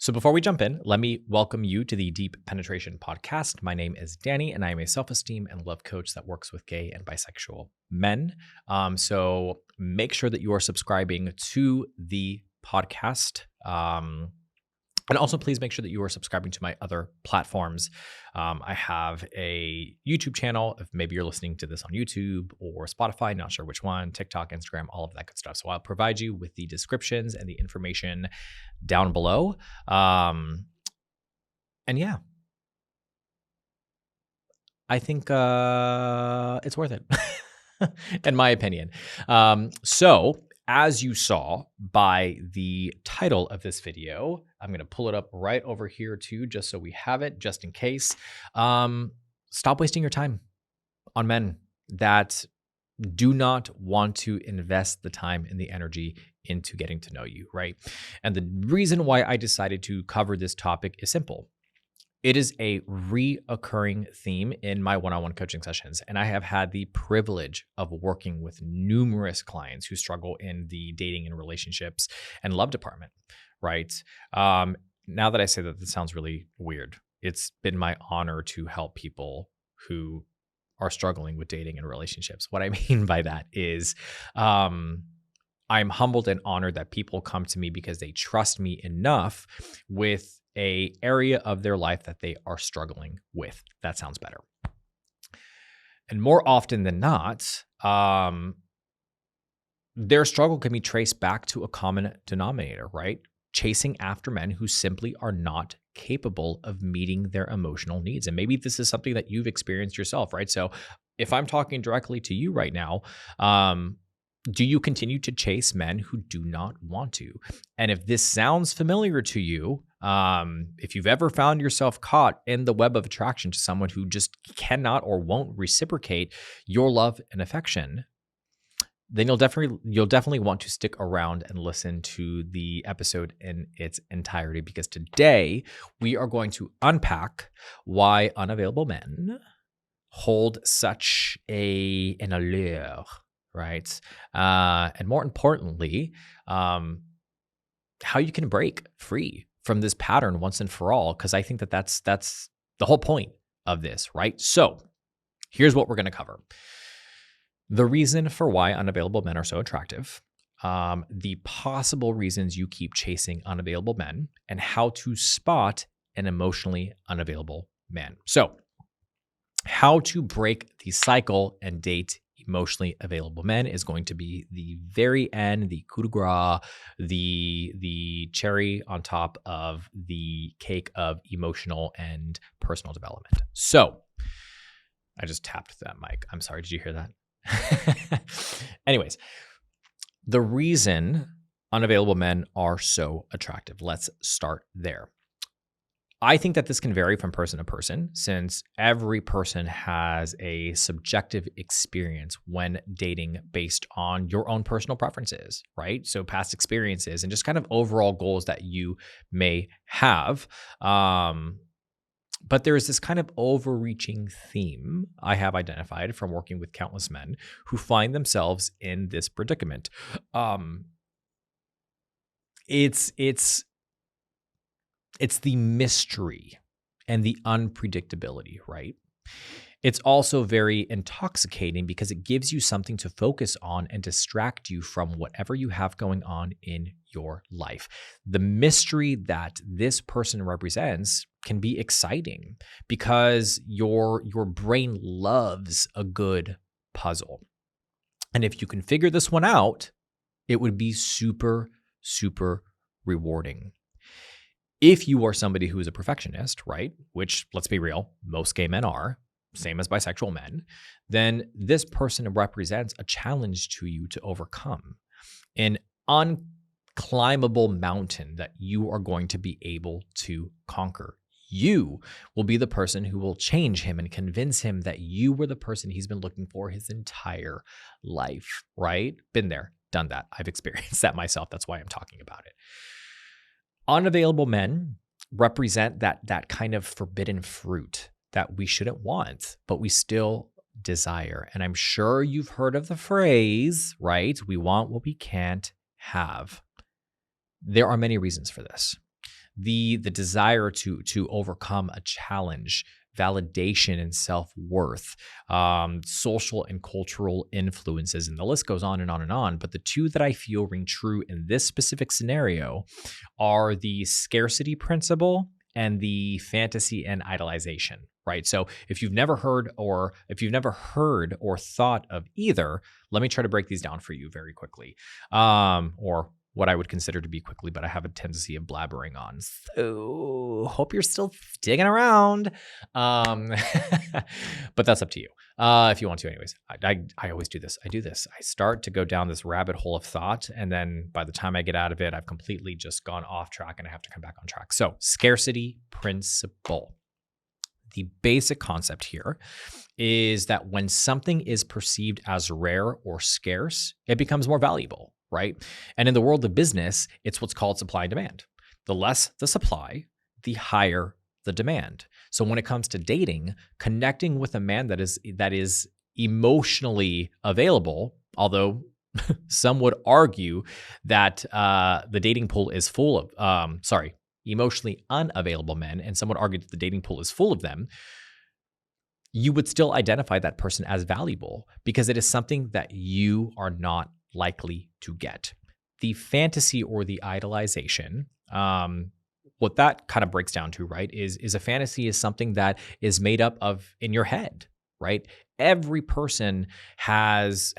So before we jump in, let me welcome you to the Deep Penetration Podcast. My name is Danny, and I am a self-esteem and love coach that works with gay and bisexual men. So make sure that you are subscribing to the podcast. And also, please make sure that you are subscribing to my other platforms. I have a YouTube channel. If maybe you're listening to this on YouTube or Spotify, not sure which one, TikTok, Instagram, all of that good stuff. So I'll provide you with the descriptions and the information down below. And yeah, I think it's worth it, in my opinion. So as you saw by the title of this video, I'm going to pull it up right over here too, just so we have it, just in case. Stop wasting your time on men that do not want to invest the time and the energy into getting to know you, right? And the reason why I decided to cover this topic is simple. It is a reoccurring theme in my one-on-one coaching sessions, and I have had the privilege of working with numerous clients who struggle in the dating and relationships and love department, right? Now that I say that, this sounds really weird. It's been my honor to help people who are struggling with dating and relationships. What I mean by that is I'm humbled and honored that people come to me because they trust me enough with a area of their life that they are struggling with. That sounds better. And more often than not, their struggle can be traced back to a common denominator, right? Chasing after men who simply are not capable of meeting their emotional needs. And maybe this is something that you've experienced yourself, right? So if I'm talking directly to you right now, do you continue to chase men who do not want to? And if this sounds familiar to you, if you've ever found yourself caught in the web of attraction to someone who just cannot or won't reciprocate your love and affection, then you'll definitely want to stick around and listen to the episode in its entirety, because today we are going to unpack why unavailable men hold such an allure, right? And more importantly, how you can break free from this pattern once and for all, because I think that that's the whole point of this, right? So here's what we're going to cover. The reason for why unavailable men are so attractive, the possible reasons you keep chasing unavailable men, and how to spot an emotionally unavailable man. So how to break the cycle and date emotionally available men is going to be the very end, the coup de grace, the cherry on top of the cake of emotional and personal development. So I just tapped that mic. I'm sorry. Did you hear that? Anyways, the reason unavailable men are so attractive. Let's start there. I think that this can vary from person to person, since every person has a subjective experience when dating based on your own personal preferences, right? So past experiences and just kind of overall goals that you may have. But there is this kind of overreaching theme I have identified from working with countless men who find themselves in this predicament. It's the mystery and the unpredictability, right? It's also very intoxicating because it gives you something to focus on and distract you from whatever you have going on in your life. The mystery that this person represents can be exciting because your brain loves a good puzzle. And if you can figure this one out, it would be super, super rewarding. If you are somebody who is a perfectionist, right, which, let's be real, most gay men are, same as bisexual men, then this person represents a challenge to you to overcome, an unclimbable mountain that you are going to be able to conquer. You will be the person who will change him and convince him that you were the person he's been looking for his entire life, right? Been there, done that. I've experienced that myself. That's why I'm talking about it. Unavailable men represent that kind of forbidden fruit that we shouldn't want, but we still desire. And I'm sure you've heard of the phrase, right? We want what we can't have. There are many reasons for this. the desire to overcome a challenge, validation and self-worth, social and cultural influences, and the list goes on and on and on. But the two that I feel ring true in this specific scenario are the scarcity principle and the fantasy and idealization, right? So if you've never heard or thought of either, let me try to break these down for you very quickly. Or what I would consider to be quickly, but I have a tendency of blabbering on. So hope you're still sticking around. But that's up to you. If you want to, anyways. I always do this. I start to go down this rabbit hole of thought, and then by the time I get out of it, I've completely just gone off track and I have to come back on track. So, scarcity principle. The basic concept here is that when something is perceived as rare or scarce, it becomes more valuable, right? And in the world of business, it's what's called supply and demand. The less the supply, the higher the demand. So when it comes to dating, connecting with a man that is emotionally available, although some would argue that the dating pool is full of, emotionally unavailable men, and some would argue that the dating pool is full of them, you would still identify that person as valuable because it is something that you are not likely to get. The fantasy or the idealization, what that kind of breaks down to, right, is a fantasy is something that is made up of in your head, right? Every person has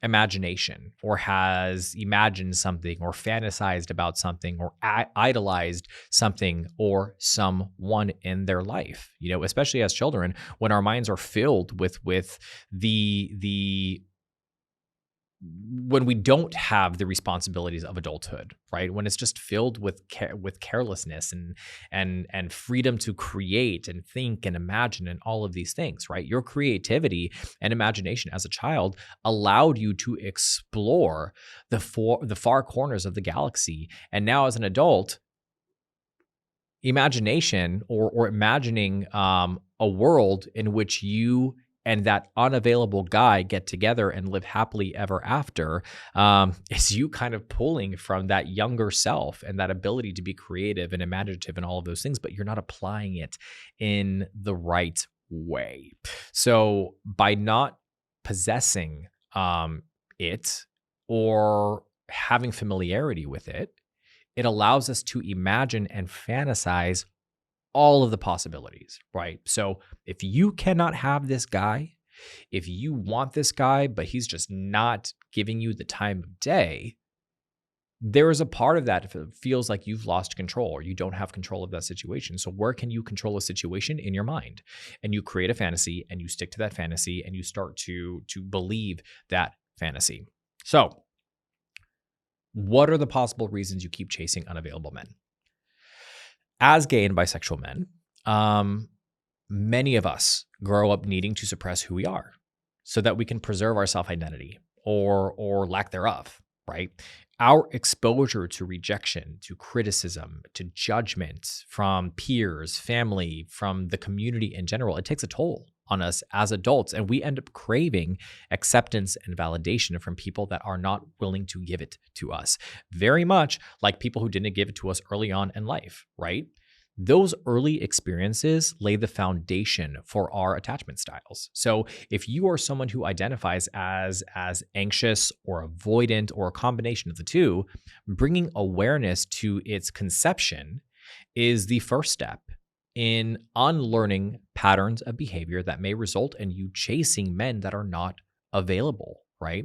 imagination or has imagined something or fantasized about something or idolized something or someone in their life, especially as children, when our minds are filled with the when we don't have the responsibilities of adulthood, right? When it's just filled with carelessness and freedom to create and think and imagine and all of these things, right? Your creativity and imagination as a child allowed you to explore the far corners of the galaxy. And now as an adult, imagination or imagining a world in which you and that unavailable guy get together and live happily ever after, is you kind of pulling from that younger self and that ability to be creative and imaginative and all of those things, but you're not applying it in the right way. So by not possessing it or having familiarity with it, it allows us to imagine and fantasize all of the possibilities, right? So if you cannot have this guy, if you want this guy, but he's just not giving you the time of day, there is a part of that that feels like you've lost control or you don't have control of that situation. So where can you control a situation? In your mind. And you create a fantasy and you stick to that fantasy and you start to believe that fantasy. So what are the possible reasons you keep chasing unavailable men? As gay and bisexual men, many of us grow up needing to suppress who we are so that we can preserve our self-identity or lack thereof, right? Our exposure to rejection, to criticism, to judgment from peers, family, from the community in general, it takes a toll on us as adults, and we end up craving acceptance and validation from people that are not willing to give it to us. Very much like people who didn't give it to us early on in life, right? Those early experiences lay the foundation for our attachment styles. So if you are someone who identifies as anxious or avoidant or a combination of the two, bringing awareness to its conception is the first step in unlearning patterns of behavior that may result in you chasing men that are not available, right?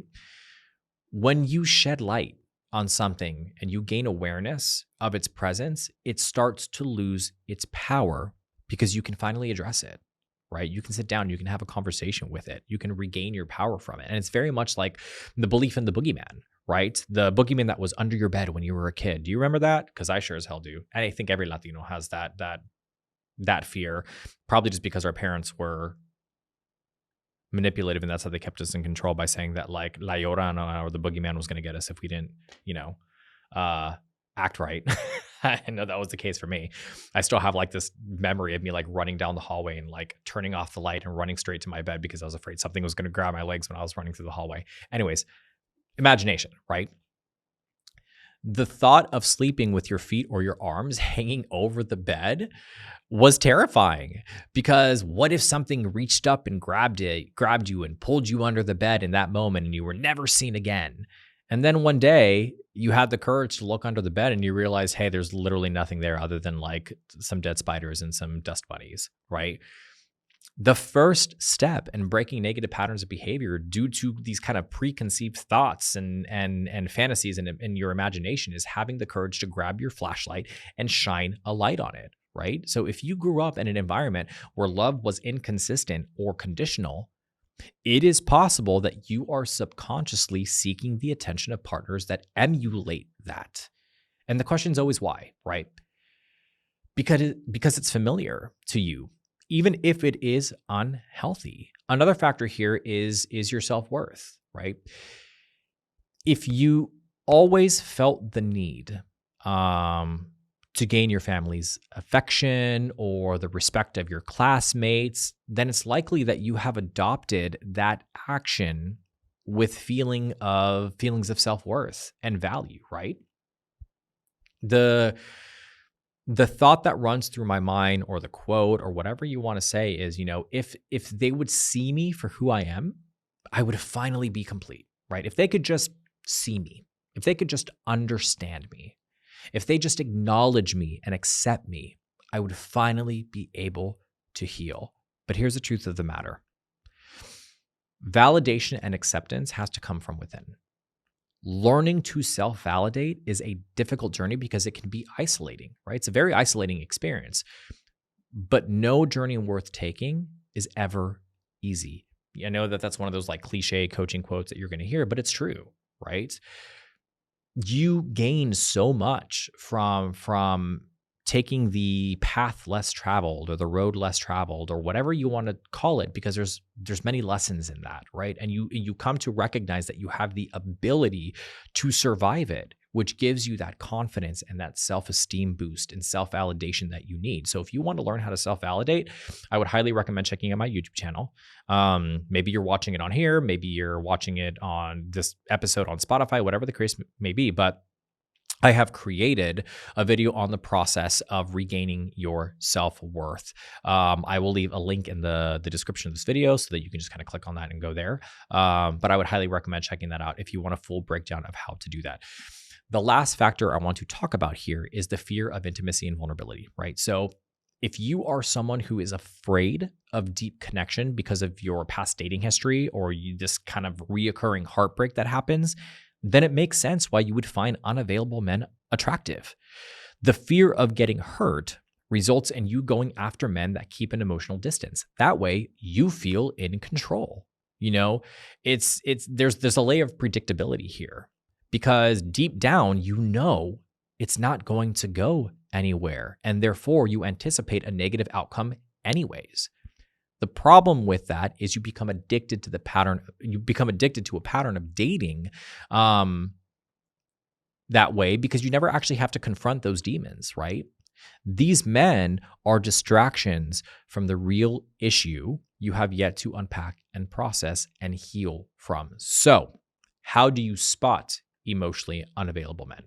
When you shed light on something and you gain awareness of its presence, it starts to lose its power because you can finally address it, right? You can sit down, you can have a conversation with it, you can regain your power from it. And it's very much like the belief in the boogeyman, right? The boogeyman that was under your bed when you were a kid. Do you remember that? Because I sure as hell do. And I think every Latino has that fear, probably just because our parents were manipulative and that's how they kept us in control by saying that like La Llorona or the boogeyman was going to get us if we didn't, act right. I know that was the case for me. I still have like this memory of me like running down the hallway and like turning off the light and running straight to my bed because I was afraid something was going to grab my legs when I was running through the hallway. Anyways, imagination, right? The thought of sleeping with your feet or your arms hanging over the bed was terrifying, because what if something reached up and grabbed you and pulled you under the bed in that moment and you were never seen again? And then one day you had the courage to look under the bed and you realize, hey, there's literally nothing there other than like some dead spiders and some dust bunnies, right? The first step in breaking negative patterns of behavior due to these kind of preconceived thoughts and fantasies in your imagination is having the courage to grab your flashlight and shine a light on it, right? So if you grew up in an environment where love was inconsistent or conditional, it is possible that you are subconsciously seeking the attention of partners that emulate that. And the question is always why, right? Because it's familiar to you, even if it is unhealthy. Another factor here is your self-worth, right? If you always felt the need to gain your family's affection or the respect of your classmates, then it's likely that you have adopted that action with feelings of self-worth and value, right? The thought that runs through my mind, or the quote, or whatever you want to say, is, if they would see me for who I am, I would finally be complete, right? If they could just see me, if they could just understand me, if they just acknowledge me and accept me, I would finally be able to heal. But here's the truth of the matter. Validation and acceptance has to come from within. Learning to self-validate is a difficult journey because it can be isolating, right? It's a very isolating experience. But no journey worth taking is ever easy. I know that that's one of those like cliche coaching quotes that you're going to hear, but it's true, right? You gain so much from taking the path less traveled or the road less traveled or whatever you want to call it, because there's many lessons in that, right? And you come to recognize that you have the ability to survive it, which gives you that confidence and that self-esteem boost and self-validation that you need. So if you want to learn how to self-validate, I would highly recommend checking out my YouTube channel. Maybe you're watching it on here, maybe you're watching it on this episode on Spotify, whatever the case may be, but I have created a video on the process of regaining your self-worth. I will leave a link in the description of this video so that you can just kind of click on that and go there. But I would highly recommend checking that out if you want a full breakdown of how to do that. The last factor I want to talk about here is the fear of intimacy and vulnerability, right? So if you are someone who is afraid of deep connection because of your past dating history or this kind of reoccurring heartbreak that happens, then it makes sense why you would find unavailable men attractive. The fear of getting hurt results in you going after men that keep an emotional distance. That way you feel in control. There's a layer of predictability here, because deep down, it's not going to go anywhere. And therefore you anticipate a negative outcome anyways. The problem with that is you become addicted to a pattern of dating that way, because you never actually have to confront those demons, right? These men are distractions from the real issue you have yet to unpack and process and heal from. So, how do you spot emotionally unavailable men?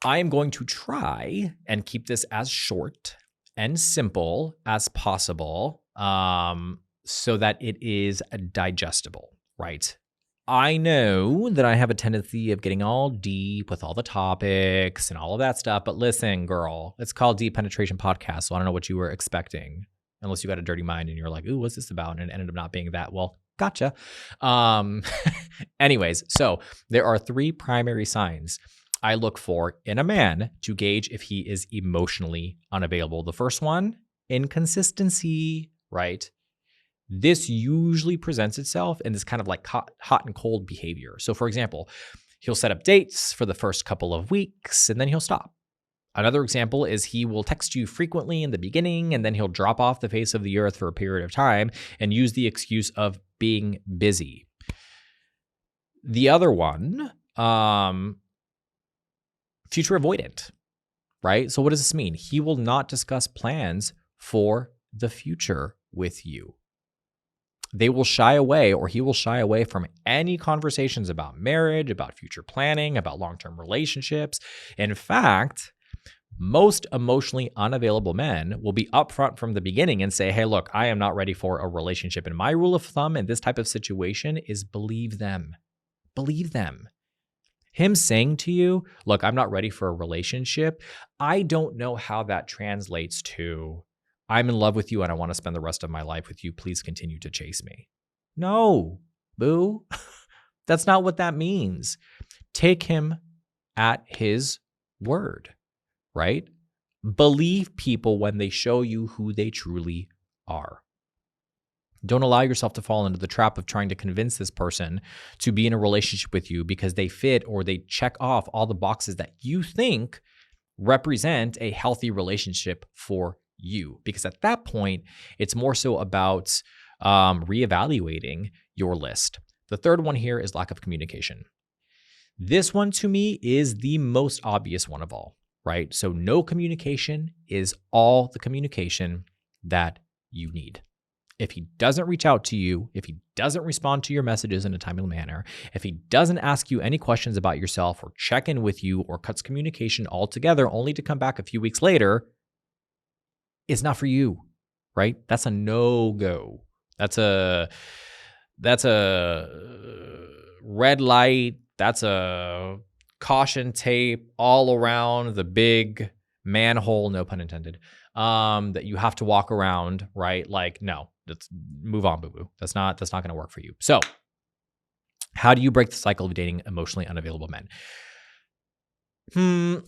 I am going to try and keep this as short and simple as possible, so that it is digestible, right? I know that I have a tendency of getting all deep with all the topics and all of that stuff, but listen, girl, it's called Deep Penetration Podcast, so I don't know what you were expecting, unless you got a dirty mind and you're like, ooh, what's this about? And it ended up not being that. Well, gotcha. Anyways, so there are 3 primary signs I look for in a man to gauge if he is emotionally unavailable. The first one, inconsistency, right? This usually presents itself in this kind of like hot and cold behavior. So for example, he'll set up dates for the first couple of weeks and then he'll stop. Another example is he will text you frequently in the beginning and then he'll drop off the face of the earth for a period of time and use the excuse of being busy. The other one, future avoidant, right? So what does this mean? He will not discuss plans for the future with you. they will shy away, or he will shy away from any conversations about marriage, about future planning, about long-term relationships. In fact, most emotionally unavailable men will be upfront from the beginning and say, hey, look, I am not ready for a relationship. And my rule of thumb in this type of situation is believe them. Believe them. Him saying to you, look, I'm not ready for a relationship, I don't know how that translates to, I'm in love with you and I want to spend the rest of my life with you. Please continue to chase me. No, boo. That's not what that means. Take him at his word, right? Believe people when they show you who they truly are. Don't allow yourself to fall into the trap of trying to convince this person to be in a relationship with you because they fit or they check off all the boxes that you think represent a healthy relationship for you. Because at that point, it's more so about reevaluating your list. The third one here is lack of communication. This one to me is the most obvious one of all, right? So no communication is all the communication that you need. If he doesn't reach out to you, if he doesn't respond to your messages in a timely manner, if he doesn't ask you any questions about yourself or check in with you or cuts communication altogether only to come back a few weeks later, it's not for you, right? That's a no-go. That's a red light. That's a caution tape all around the big manhole, no pun intended, that you have to walk around, right? Like, no, let's move on, boo-boo. That's not going to work for you. So how do you break the cycle of dating emotionally unavailable men? I'm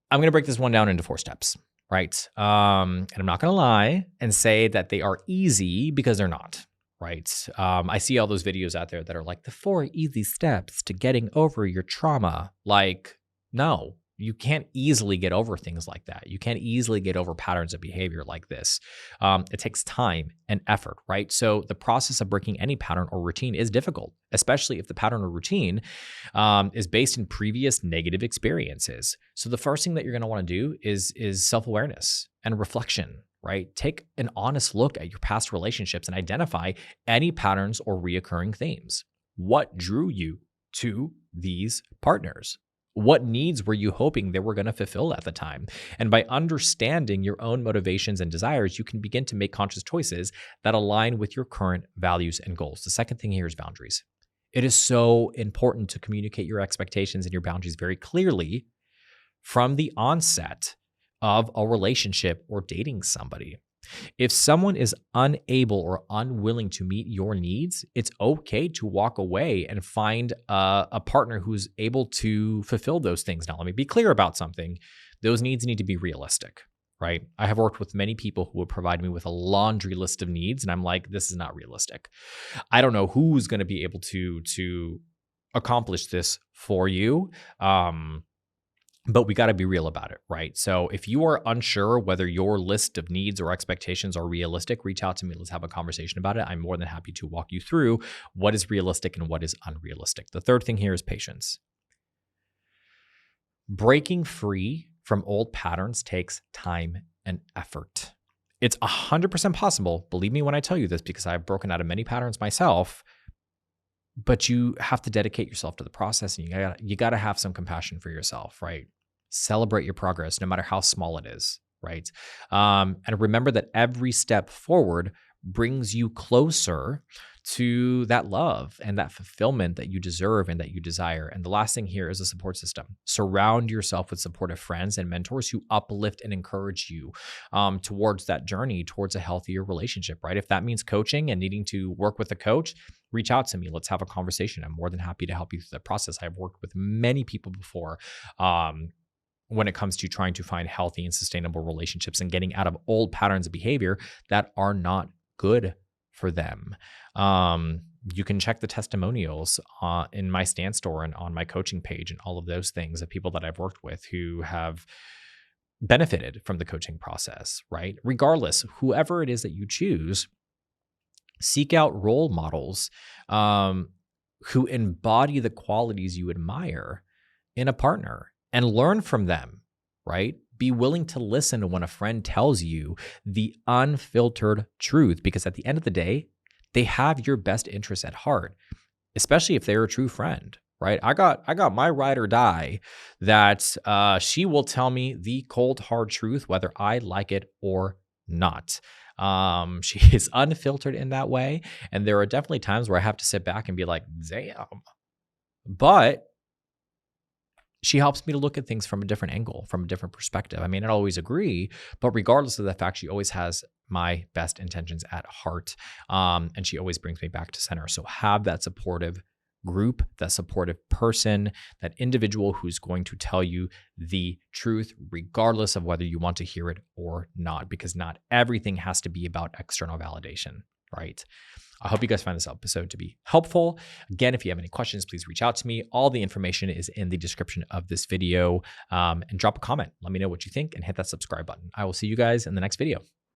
going to break this one down into 4 steps, right? And I'm not going to lie and say that they are easy because they're not. Right. I see all those videos out there that are like the 4 easy steps to getting over your trauma. Like, no, you can't easily get over things like that. You can't easily get over patterns of behavior like this. It takes time and effort, right? So the process of breaking any pattern or routine is difficult, especially if the pattern or routine is based in previous negative experiences. So the first thing that you're going to want to do is self-awareness and reflection. Right? Take an honest look at your past relationships and identify any patterns or reoccurring themes. What drew you to these partners? What needs were you hoping they were going to fulfill at the time? And by understanding your own motivations and desires, you can begin to make conscious choices that align with your current values and goals. The second thing here is boundaries. It is so important to communicate your expectations and your boundaries very clearly from the onset of a relationship or dating somebody. If someone is unable or unwilling to meet your needs, it's okay to walk away and find a partner who's able to fulfill those things. Now, let me be clear about something. Those needs need to be realistic, right? I have worked with many people who would provide me with a laundry list of needs, and I'm like, this is not realistic. I don't know who's going to be able to accomplish this for you. But we got to be real about it, right? So if you are unsure whether your list of needs or expectations are realistic, reach out to me. Let's have a conversation about it. I'm more than happy to walk you through what is realistic and what is unrealistic. The third thing here is patience. Breaking free from old patterns takes time and effort. It's 100% possible, believe me when I tell you this, because I've broken out of many patterns myself, but you have to dedicate yourself to the process, and you got to have some compassion for yourself, right? Celebrate your progress, no matter how small it is, right? And remember that every step forward brings you closer to that love and that fulfillment that you deserve and that you desire. And the last thing here is a support system. Surround yourself with supportive friends and mentors who uplift and encourage you towards that journey, towards a healthier relationship, right? If that means coaching and needing to work with a coach, reach out to me. Let's have a conversation. I'm more than happy to help you through the process. I've worked with many people before when it comes to trying to find healthy and sustainable relationships and getting out of old patterns of behavior that are not good for them. You can check the testimonials in my Stand Store and on my coaching page and all of those things of people that I've worked with who have benefited from the coaching process, right? Regardless, whoever it is that you choose, seek out role models who embody the qualities you admire in a partner and learn from them, right? Be willing to listen to when a friend tells you the unfiltered truth, because at the end of the day, they have your best interests at heart, especially if they're a true friend, right? I got my ride or die that she will tell me the cold hard truth, whether I like it or not. She is unfiltered in that way, and there are definitely times where I have to sit back and be like, "Damn," but she helps me to look at things from a different angle, from a different perspective. I may not always agree, but regardless of the fact, she always has my best intentions at heart. And she always brings me back to center. So have that supportive group, that supportive person, that individual who's going to tell you the truth, regardless of whether you want to hear it or not, because not everything has to be about external validation, right? I hope you guys find this episode to be helpful. Again, if you have any questions, please reach out to me. All the information is in the description of this video. And drop a comment. Let me know what you think and hit that subscribe button. I will see you guys in the next video.